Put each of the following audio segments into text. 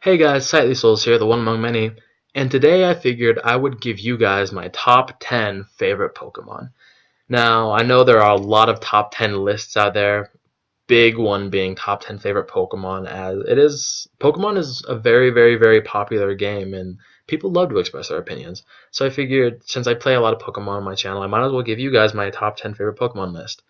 Hey guys, Sightly Souls here, the one among many, and today I figured I would give you guys my top 10 favorite Pokemon. Now, I know there are a lot of top 10 lists out there, big one being top 10 favorite Pokemon, as Pokemon is a very, very, very popular game, and people love to express their opinions. So I figured, since I play a lot of Pokemon on my channel, I might as well give you guys my top 10 favorite Pokemon list.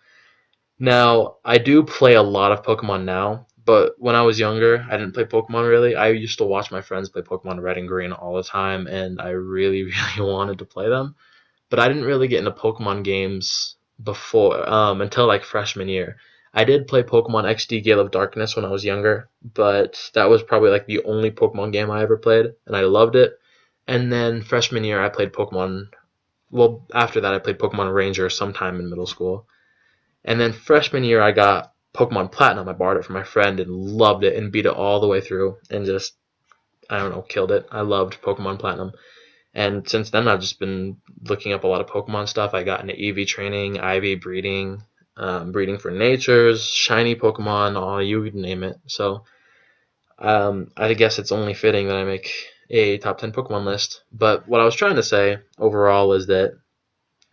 Now, I do play a lot of Pokemon now, but when I was younger, I didn't play Pokemon really. I used to watch my friends play Pokemon Red and Green all the time, and I really, really wanted to play them. But I didn't really get into Pokemon games before until like freshman year. I did play Pokemon XD Gale of Darkness when I was younger, but that was probably like the only Pokemon game I ever played, and I loved it. And then freshman year, I played Pokemon. Well, after that, I played Pokemon Ranger sometime in middle school. And then freshman year, I got Pokemon Platinum. I borrowed it from my friend and loved it and beat it all the way through and just, I don't know, killed it. I loved Pokemon Platinum. And since then, I've just been looking up a lot of Pokemon stuff. I got into EV training, IV breeding, breeding for natures, shiny Pokemon, all you name it. So I guess it's only fitting that I make a top 10 Pokemon list. But what I was trying to say overall is that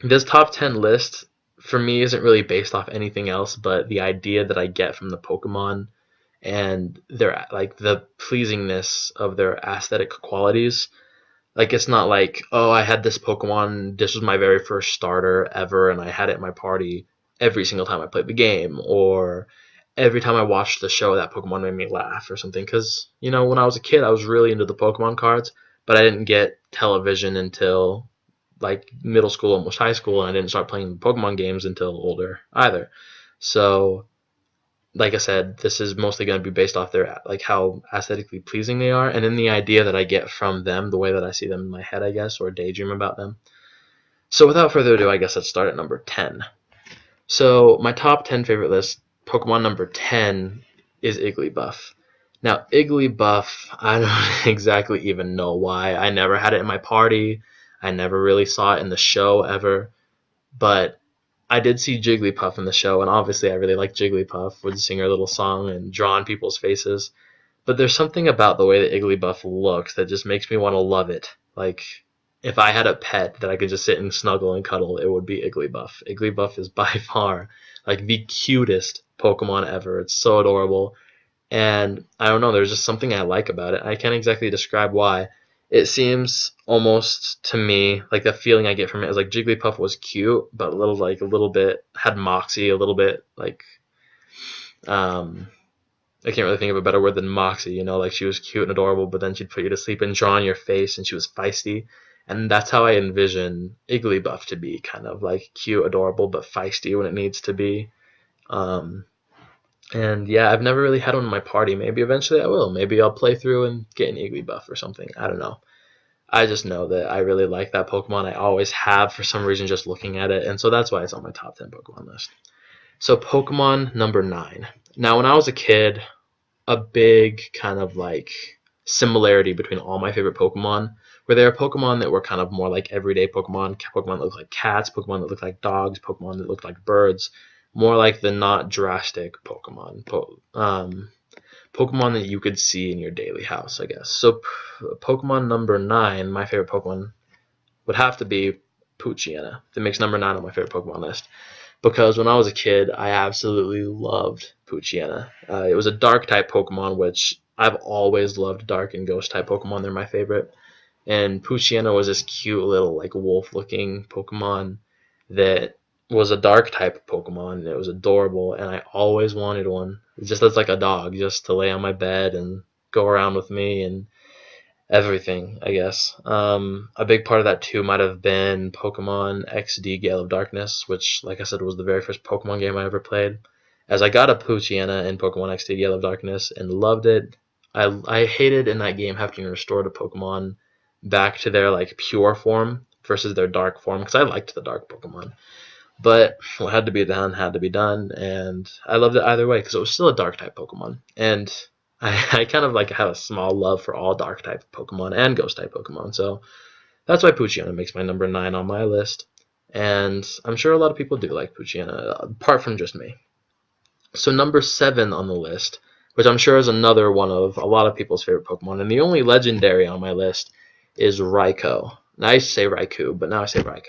this top 10 list for me isn't really based off anything else but the idea that I get from the Pokemon and their like the pleasingness of their aesthetic qualities. Like it's not like, oh, I had this Pokemon, this was my very first starter ever and I had it in my party every single time I played the game, or every time I watched the show that Pokemon made me laugh or something. Cuz when I was a kid I was really into the Pokemon cards, but I didn't get television until like middle school, almost high school, and I didn't start playing Pokemon games until older either. So, like I said, this is mostly going to be based off their like how aesthetically pleasing they are, and then the idea that I get from them, the way that I see them in my head, I guess, or daydream about them. So, without further ado, I guess let's start at number 10. So, my top 10 favorite list, Pokemon number 10 is Igglybuff. Now, Igglybuff, I don't exactly even know why. I never had it in my party. I never really saw it in the show ever, but I did see Jigglypuff in the show, and obviously I really like Jigglypuff, would sing her little song and draw on people's faces. But there's something about the way that Igglybuff looks that just makes me want to love it. Like, if I had a pet that I could just sit and snuggle and cuddle, it would be Igglybuff. Igglybuff is by far like the cutest Pokemon ever. It's so adorable. And I don't know, there's just something I like about it. I can't exactly describe why. It seems almost to me like the feeling I get from it is like Jigglypuff was cute, but a little bit had moxie, a little bit like I can't really think of a better word than moxie. Like she was cute and adorable, but then she'd put you to sleep and draw on your face, and she was feisty. And that's how I envision Igglybuff to be, kind of like cute, adorable, but feisty when it needs to be. Um, and yeah, I've never really had one in my party. Maybe eventually I will. Maybe I'll play through and get an Igglybuff or something. I don't know. I just know that I really like that Pokemon. I always have for some reason just looking at it, and so that's why it's on my top 10 Pokemon list. So Pokemon number 9. Now, when I was a kid, a big kind of like similarity between all my favorite Pokemon were there are Pokemon that were kind of more like everyday Pokemon that looked like cats, Pokemon that looked like dogs, Pokemon that looked like birds, more like the not drastic Pokemon that you could see in your daily house, I guess. So Pokemon number 9, my favorite Pokemon, would have to be Poochyena. That makes number 9 on my favorite Pokemon list. Because when I was a kid, I absolutely loved Poochyena. It was a dark type Pokemon, which I've always loved dark and ghost type Pokemon. They're my favorite. And Poochyena was this cute little like wolf looking Pokemon that was a dark type Pokemon. It was adorable, and I always wanted one. Just as like a dog, just to lay on my bed and go around with me and everything, I guess. A big part of that too might have been Pokemon XD Gale of Darkness, which, like I said, was the very first Pokemon game I ever played. As I got a Poochyena in Pokemon XD Gale of Darkness and loved it. I hated in that game having to restore the Pokemon back to their like pure form versus their dark form, because I liked the dark Pokemon. But what had to be done had to be done, and I loved it either way because it was still a dark type Pokemon. And I kind of like have a small love for all dark type Pokemon and ghost type Pokemon, so that's why Poochyena makes my number 9 on my list. And I'm sure a lot of people do like Poochyena, apart from just me. So number 7 on the list which I'm sure is another one of a lot of people's favorite Pokemon. And the only legendary on my list is Raikou. Now I used to say Raikou, but now I say Raikou.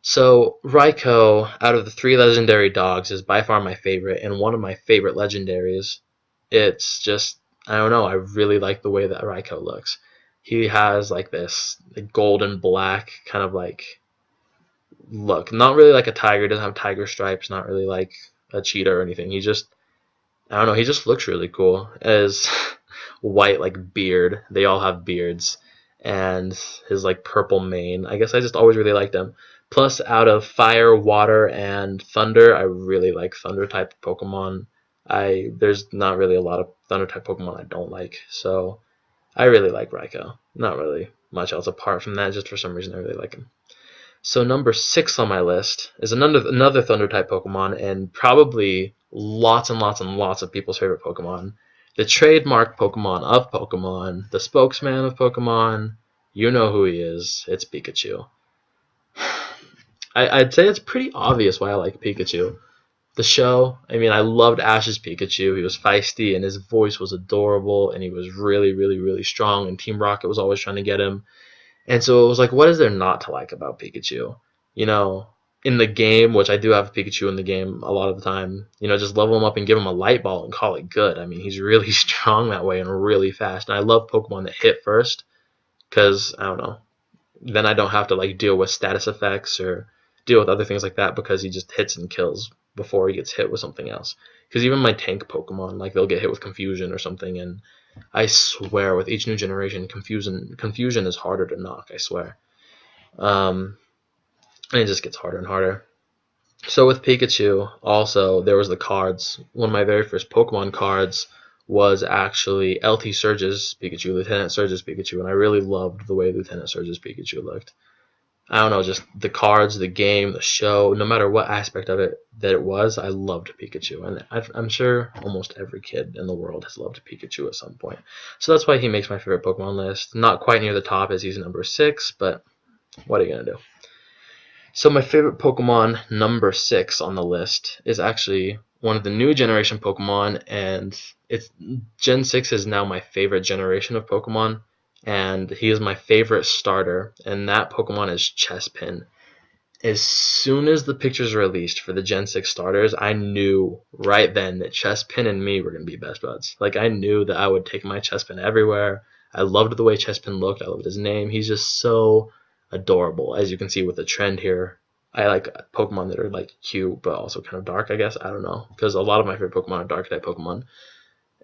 So Raikou, out of the 3 legendary dogs, is by far my favorite and one of my favorite legendaries. It's just, I don't know, I really like the way that Raikou looks. He has like this gold and black kind of like look. Not really like a tiger, doesn't have tiger stripes, not really like a cheetah or anything. He just, I don't know, he just looks really cool. His white like beard, they all have beards, and his like purple mane. I guess I just always really liked him. Plus, out of fire, water, and thunder, I really like thunder type Pokemon. There's not really a lot of thunder type Pokemon I don't like, so I really like Raikou. Not really much else apart from that, just for some reason I really like him. So number 6 on my list is another thunder type Pokemon, and probably lots and lots and lots of people's favorite Pokemon. The trademark Pokemon of Pokemon, the spokesman of Pokemon, you know who he is. It's Pikachu. I'd say it's pretty obvious why I like Pikachu. The show, I mean, I loved Ash's Pikachu. He was feisty, and his voice was adorable, and he was really, really, really strong, and Team Rocket was always trying to get him. And so it was like, what is there not to like about Pikachu? You know, in the game, which I do have Pikachu in the game a lot of the time, you know, just level him up and give him a light ball and call it good. I mean, he's really strong that way and really fast. And I love Pokemon that hit first because, I don't know, then I don't have to like deal with status effects or deal with other things like that because he just hits and kills before he gets hit with something else. Because even my tank Pokemon, like they'll get hit with confusion or something, and I swear with each new generation, confusion is harder to knock, I swear. And it just gets harder and harder. So with Pikachu, also, there was the cards. One of my very first Pokemon cards was actually LT Surge's Pikachu, Lieutenant Surge's Pikachu, and I really loved the way Lieutenant Surge's Pikachu looked. I don't know, just the cards, the game, the show, no matter what aspect of it that it was, I loved Pikachu. And I'm sure almost every kid in the world has loved Pikachu at some point. So that's why he makes my favorite Pokemon list. Not quite near the top as he's number 6, but what are you going to do? So my favorite Pokemon, number 6 on the list, is actually one of the new generation Pokemon, and Gen 6 is now my favorite generation of Pokemon. And he is my favorite starter, and that Pokemon is Chespin. As soon as the pictures released for the Gen 6 starters, I knew right then that Chespin and me were going to be best buds. Like, I knew that I would take my Chespin everywhere. I loved the way Chespin looked. I loved his name. He's just so adorable, as you can see with the trend here. I like Pokemon that are, like, cute, but also kind of dark, I guess. I don't know, because a lot of my favorite Pokemon are dark-type Pokemon.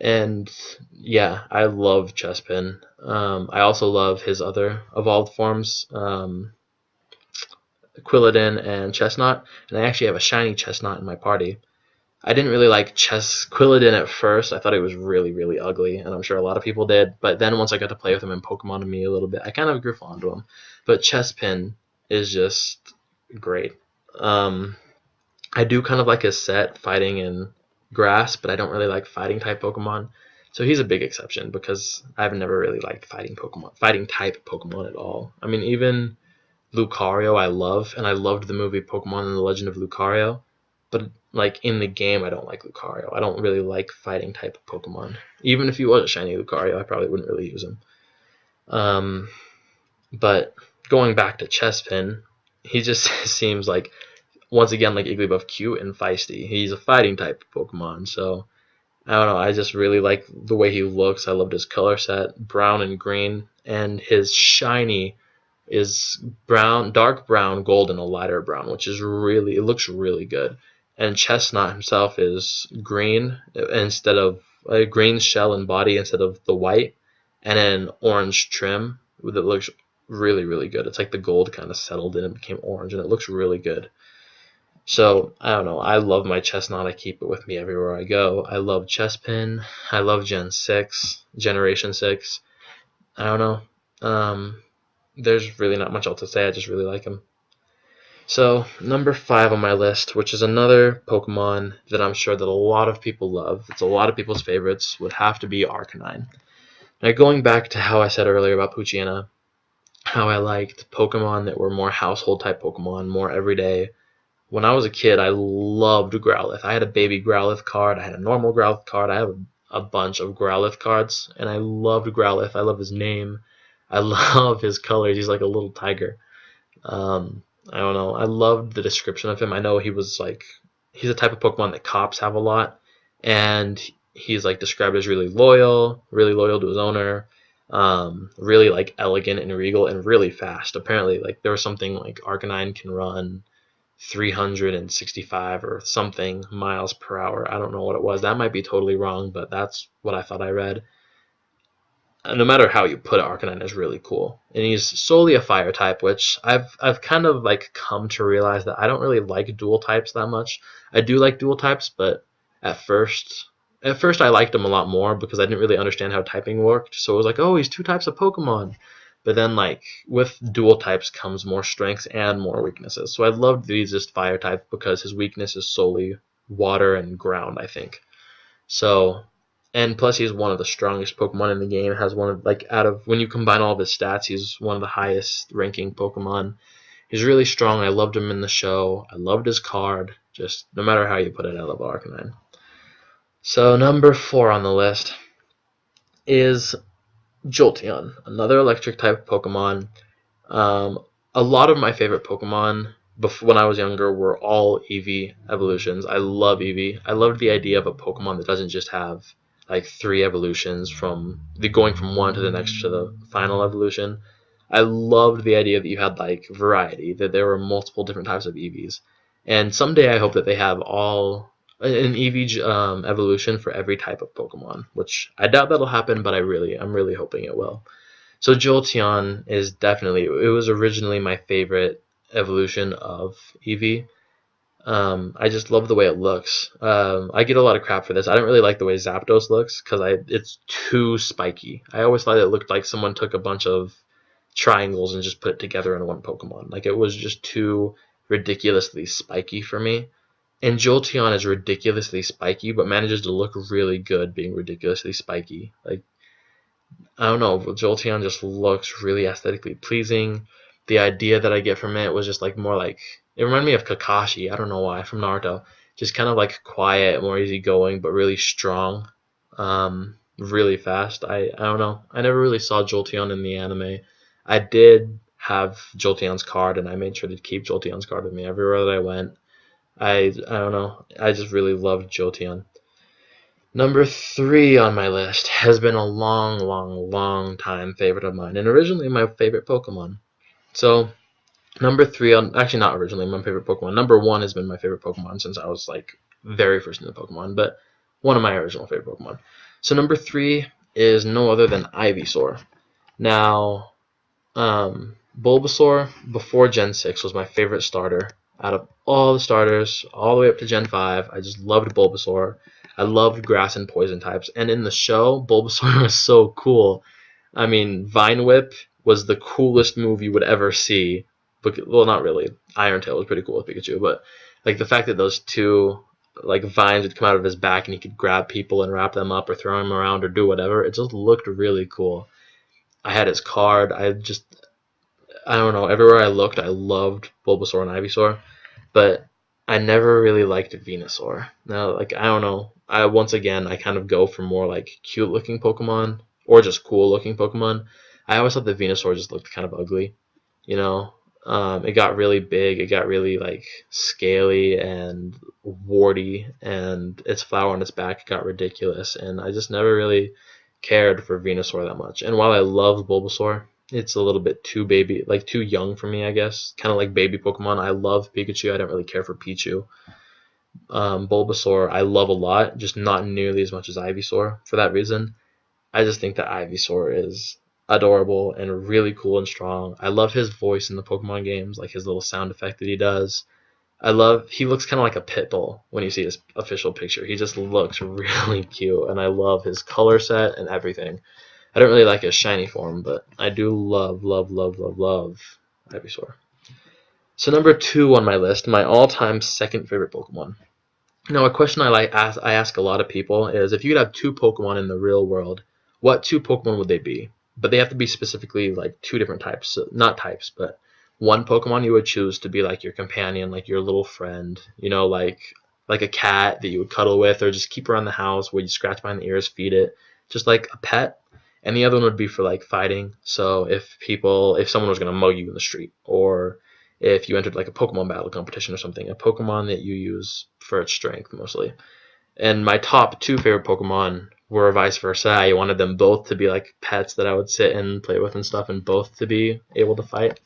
And yeah, I love Chespin. I also love his other evolved forms, Quilladin and Chestnut. And I actually have a shiny Chestnut in my party. I didn't really like Quilladin at first. I thought he was really, really ugly, and I'm sure a lot of people did. But then once I got to play with him in Pokemon Me a little bit, I kind of grew fond of him. But Chespin is just great. I do kind of like his set, fighting in grass, but I don't really like fighting type Pokemon. So he's a big exception because I've never really liked fighting type Pokemon at all. I mean, even Lucario I love, and I loved the movie Pokemon and the Legend of Lucario, but like in the game I don't like Lucario. I don't really like fighting type Pokemon. Even if he was a shiny Lucario, I probably wouldn't really use him. But going back to Chespin, he just seems like, once again, like Igglybuff, cute and feisty. He's a fighting type Pokemon, so I don't know. I just really like the way he looks. I loved his color set, brown and green, and his shiny is brown, dark brown, gold, and a lighter brown, which is really, it looks really good. And Chestnut himself is green instead of a green shell and body instead of the white, and an orange trim that looks really, really good. It's like the gold kind of settled in and became orange, and it looks really good. So, I don't know, I love my Chestnut, I keep it with me everywhere I go. I love Chespin, I love Generation 6. I don't know, there's really not much else to say, I just really like him. So, number 5 on my list, which is another Pokemon that I'm sure that a lot of people love, it's a lot of people's favorites, would have to be Arcanine. Now, going back to how I said earlier about Poochyena, how I liked Pokemon that were more household type Pokemon, more everyday. When I was a kid, I loved Growlithe. I had a baby Growlithe card. I had a normal Growlithe card. I have a bunch of Growlithe cards, and I loved Growlithe. I love his name. I love his colors. He's like a little tiger. I don't know. I loved the description of him. I know he's a type of Pokemon that cops have a lot, and he's like described as really loyal to his owner, really like elegant and regal and really fast. Apparently, like there was something like Arcanine can run 365 or something miles per hour. I don't know what it was. That might be totally wrong, but that's what I thought I read. No matter how you put it, Arcanine is really cool, and he's solely a fire type, which I've kind of like come to realize that I don't really like dual types that much. I do like dual types, but at first I liked him a lot more because I didn't really understand how typing worked. So it was like, oh, he's two types of Pokemon. But then like with dual types comes more strengths and more weaknesses. So I loved that he's just fire type because his weakness is solely water and ground, I think. So, and plus he's one of the strongest Pokemon in the game. Has one of like out of when you combine all of his stats, he's one of the highest ranking Pokemon. He's really strong. I loved him in the show. I loved his card. Just no matter how you put it, I love Arcanine. So number 4 on the list is Jolteon, another electric type Pokemon. A lot of my favorite Pokemon when I was younger were all Eevee evolutions. I love Eevee. I loved the idea of a Pokemon that doesn't just have like 3 evolutions from the going from one to the next to the final evolution. I loved the idea that you had like variety, that there were multiple different types of Eevees. And someday I hope that they have all an Eevee evolution for every type of Pokemon, which I doubt that'll happen, but I'm really hoping it will. So Jolteon is definitely, it was originally my favorite evolution of Eevee. I just love the way it looks. I get a lot of crap for this. I don't really like the way Zapdos looks because it's too spiky. I always thought it looked like someone took a bunch of triangles and just put it together in one Pokemon. Like it was just too ridiculously spiky for me. And Jolteon is ridiculously spiky, but manages to look really good being ridiculously spiky. Like, I don't know, Jolteon just looks really aesthetically pleasing. The idea that I get from it was just like more like, it reminded me of Kakashi, I don't know why, from Naruto. Just kind of like quiet, more easygoing, but really strong. Really fast. I don't know. I never really saw Jolteon in the anime. I did have Jolteon's card, and I made sure to keep Jolteon's card with me everywhere that I went. I don't know. I just really loved Jolteon. Number 3 on my list has been a long time favorite of mine, and originally my favorite Pokemon. So number 3 on actually not originally my favorite Pokemon. Number 1 has been my favorite Pokemon since I was like very first into Pokemon, but one of my original favorite Pokemon. So number 3 is no other than Ivysaur. Now, Bulbasaur before Gen 6 was my favorite starter. Out of all the starters, all the way up to Gen 5, I just loved Bulbasaur. I loved grass and poison types. And in the show, Bulbasaur was so cool. I mean, Vine Whip was the coolest move you would ever see. Well, not really. Iron Tail was pretty cool with Pikachu, but like the fact that those two like vines would come out of his back and he could grab people and wrap them up or throw them around or do whatever, it just looked really cool. I had his card. I don't know, everywhere I looked, I loved Bulbasaur and Ivysaur, but I never really liked Venusaur. Now, like, I don't know, once again, I kind of go for more, like, cute-looking Pokemon, or just cool-looking Pokemon. I always thought that Venusaur just looked kind of ugly, you know? It got really big, it got really, like, scaly and warty, and its flower on its back got ridiculous, and I just never really cared for Venusaur that much. And while I love Bulbasaur, it's a little bit too too young for me, I guess. Kind of like baby Pokemon. I love Pikachu. I don't really care for Pichu. Bulbasaur, I love a lot, just not nearly as much as Ivysaur. For that reason, I just think that Ivysaur is adorable and really cool and strong. I love his voice in the Pokemon games, like his little sound effect that he does. He looks kind of like a pit bull when you see his official picture. He just looks really cute, and I love his color set and everything. I don't really like his shiny form, but I do love Ivysaur. So number 2 on my list, my all-time second favorite Pokemon. Now, a question I ask a lot of people is, if you could have 2 Pokemon in the real world, what 2 Pokemon would they be? But they have to be specifically like 2 different types, so, not types, but one Pokemon you would choose to be like your companion, like your little friend, you know, like like a cat that you would cuddle with, or just keep around the house where you scratch behind the ears, feed it, just like a pet. And the other one would be for like fighting. So if someone was gonna mug you in the street, or if you entered like a Pokemon battle competition or something, a Pokemon that you use for its strength mostly. And my top two favorite Pokemon were vice versa. I wanted them both to be like pets that I would sit and play with and stuff, and both to be able to fight.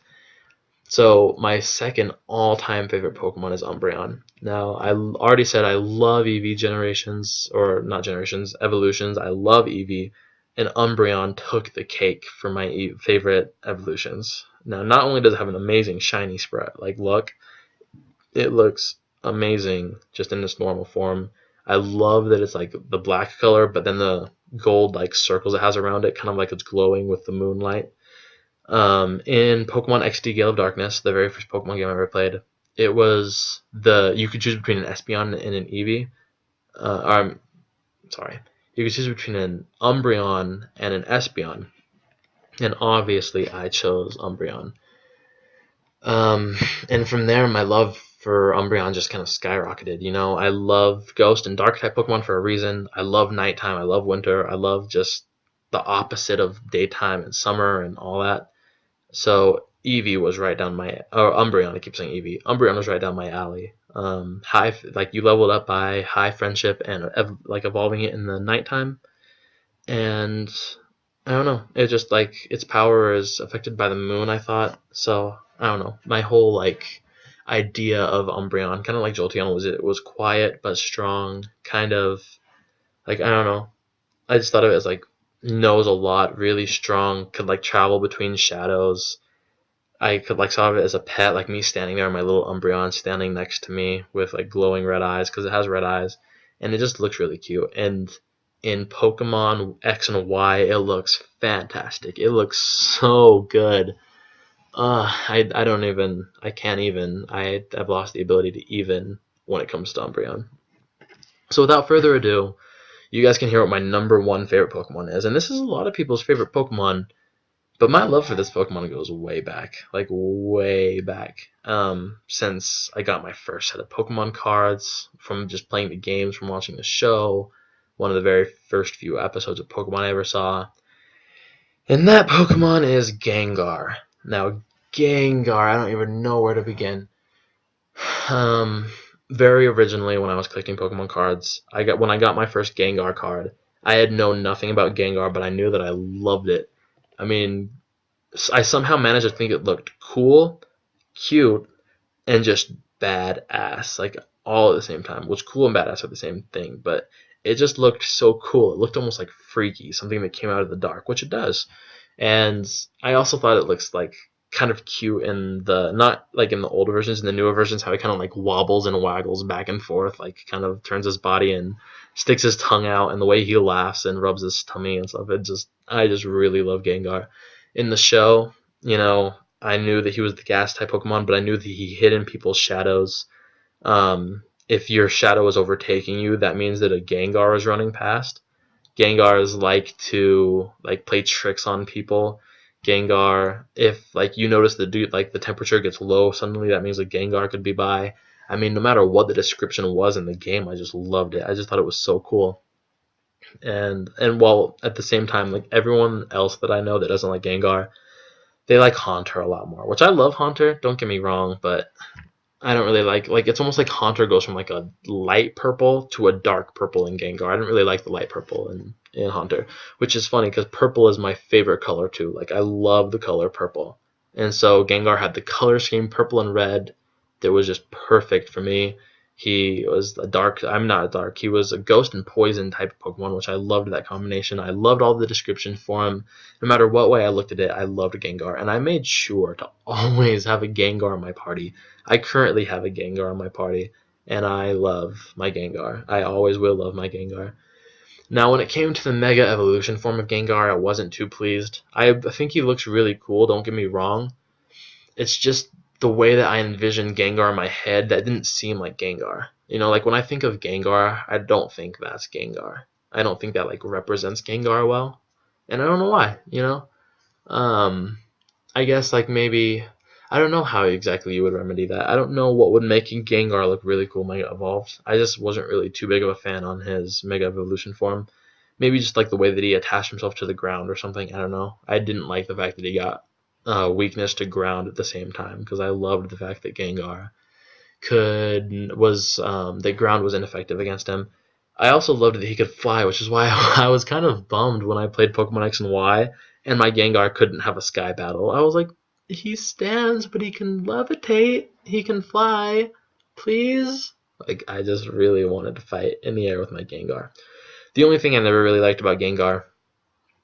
So my second all-time favorite Pokemon is Umbreon. Now, I already said I love EV generations, or not generations, evolutions. I love EV, and Umbreon took the cake for my favorite evolutions. Now, not only does it have an amazing shiny spread, like look, it looks amazing just in its normal form. I love that it's like the black color, but then the gold like circles it has around it, kind of like it's glowing with the moonlight. In Pokemon XD Gale of Darkness, the very first Pokemon game I ever played, you could choose between an Espeon and an Eevee. Sorry, you could choose between an Umbreon and an Espeon, and obviously I chose Umbreon. And from there, my love for Umbreon just kind of skyrocketed. You know, I love Ghost and Dark type Pokemon for a reason. I love nighttime. I love winter. I love just the opposite of daytime and summer and all that. So Eevee was right down Umbreon. I keep saying Eevee. Umbreon was right down my alley. Like you leveled up by high friendship and like evolving it in the nighttime, and I don't know. It just like its power is affected by the moon, I thought. So I don't know. My whole like idea of Umbreon, kind of like Jolteon, it was quiet but strong, kind of like I don't know. I just thought of it as like knows a lot, really strong, could like travel between shadows. I could like saw it as a pet, like me standing there, my little Umbreon standing next to me with like glowing red eyes because it has red eyes, and it just looks really cute. And in Pokemon X and Y, it looks fantastic. It looks so good. I've lost the ability to even when it comes to Umbreon. So without further ado, you guys can hear what my number one favorite Pokemon is. And this is a lot of people's favorite Pokemon, but my love for this Pokemon goes way back. Like, way back. Since I got my first set of Pokemon cards, from just playing the games, from watching the show, one of the very first few episodes of Pokemon I ever saw. And that Pokemon is Gengar. Now, Gengar, I don't even know where to begin. Very originally, when I was collecting Pokemon cards, when I got my first Gengar card, I had known nothing about Gengar, but I knew that I loved it. I mean, I somehow managed to think it looked cool, cute, and just badass, like all at the same time. Which cool and badass are the same thing, but it just looked so cool. It looked almost like freaky, something that came out of the dark, which it does. And I also thought it looks like kind of cute in not like in the older versions, in the newer versions, how he kind of like wobbles and waggles back and forth, like kind of turns his body and sticks his tongue out, and the way he laughs and rubs his tummy and stuff. I just really love Gengar. In the show, you know, I knew that he was the gas type Pokemon, but I knew that he hid in people's shadows. If your shadow is overtaking you, that means that a Gengar is running past. Gengars like to like play tricks on people. Gengar, if like you notice the temperature gets low suddenly, that means a Gengar could be by. I mean, no matter what the description was in the game, I just loved it. I just thought it was so cool. And while at the same time, like everyone else that I know that doesn't like Gengar, they like Haunter a lot more. Which I love Haunter, don't get me wrong, but I don't really like it's almost like Haunter goes from like a light purple to a dark purple in Gengar. I didn't really like the light purple in Haunter, which is funny because purple is my favorite color too. Like I love the color purple. And so Gengar had the color scheme purple and red that was just perfect for me. He was he was a ghost and poison type of Pokemon, which I loved that combination. I loved all the description for him. No matter what way I looked at it, I loved Gengar. And I made sure to always have a Gengar in my party. I currently have a Gengar in my party, and I love my Gengar. I always will love my Gengar. Now, when it came to the Mega Evolution form of Gengar, I wasn't too pleased. I think he looks really cool, don't get me wrong. It's just the way that I envisioned Gengar in my head, that didn't seem like Gengar. You know, like when I think of Gengar, I don't think that's Gengar. I don't think that like represents Gengar well. And I don't know why, you know? I guess like maybe I don't know how exactly you would remedy that. I don't know what would make Gengar look really cool Mega Evolved. I just wasn't really too big of a fan on his Mega Evolution form. Maybe just like the way that he attached himself to the ground or something. I don't know. I didn't like the fact that he got weakness to ground at the same time, because I loved the fact that Gengar the ground was ineffective against him. I also loved that he could fly, which is why I was kind of bummed when I played Pokemon X and Y and my Gengar couldn't have a sky battle. I was like, he stands, but he can levitate. He can fly. Please? Like, I just really wanted to fight in the air with my Gengar. The only thing I never really liked about Gengar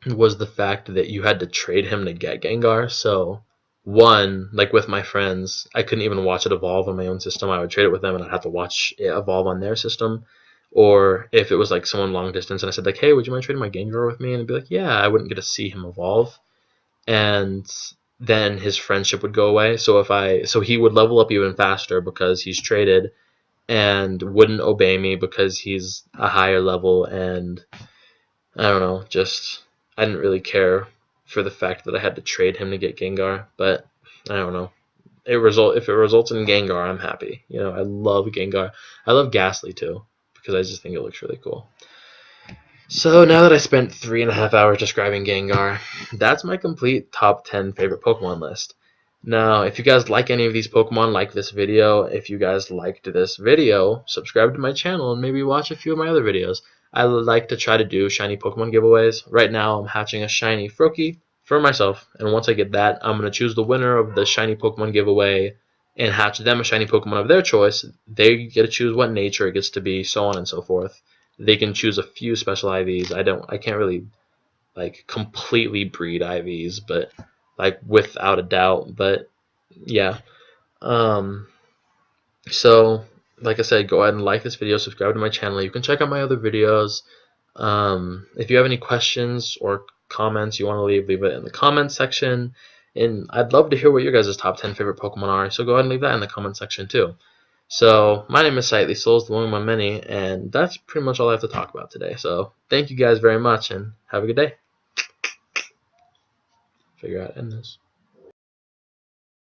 was the fact that you had to trade him to get Gengar. So, one, like with my friends, I couldn't even watch it evolve on my own system. I would trade it with them and I'd have to watch it evolve on their system. Or if it was like someone long distance and I said like, hey, would you mind trading my Gengar with me? And they'd be like, yeah, I wouldn't get to see him evolve. And then his friendship would go away. So he would level up even faster because he's traded, and wouldn't obey me because he's a higher level, and I don't know, just I didn't really care for the fact that I had to trade him to get Gengar, but I don't know. If it results in Gengar, I'm happy. You know, I love Gengar. I love Ghastly too, because I just think it looks really cool. So now that I spent 3.5 hours describing Gengar, that's my complete top 10 favorite Pokemon list. Now, if you guys like any of these Pokemon, like this video. If you guys liked this video, subscribe to my channel and maybe watch a few of my other videos. I like to try to do shiny Pokemon giveaways. Right now, I'm hatching a shiny Froakie for myself, and once I get that, I'm going to choose the winner of the shiny Pokemon giveaway and hatch them a shiny Pokemon of their choice. They get to choose what nature it gets to be, so on and so forth. They can choose a few special IVs. I can't really like completely breed IVs, but like without a doubt. But yeah. So like I said, go ahead and like this video, subscribe to my channel. You can check out my other videos. If you have any questions or comments you want to leave it in the comments section. And I'd love to hear what your guys' top 10 favorite Pokemon are, so go ahead and leave that in the comment section too. So, my name is Sightly Souls, the one among many, and that's pretty much all I have to talk about today. So, thank you guys very much, and have a good day. Figure out how to end this.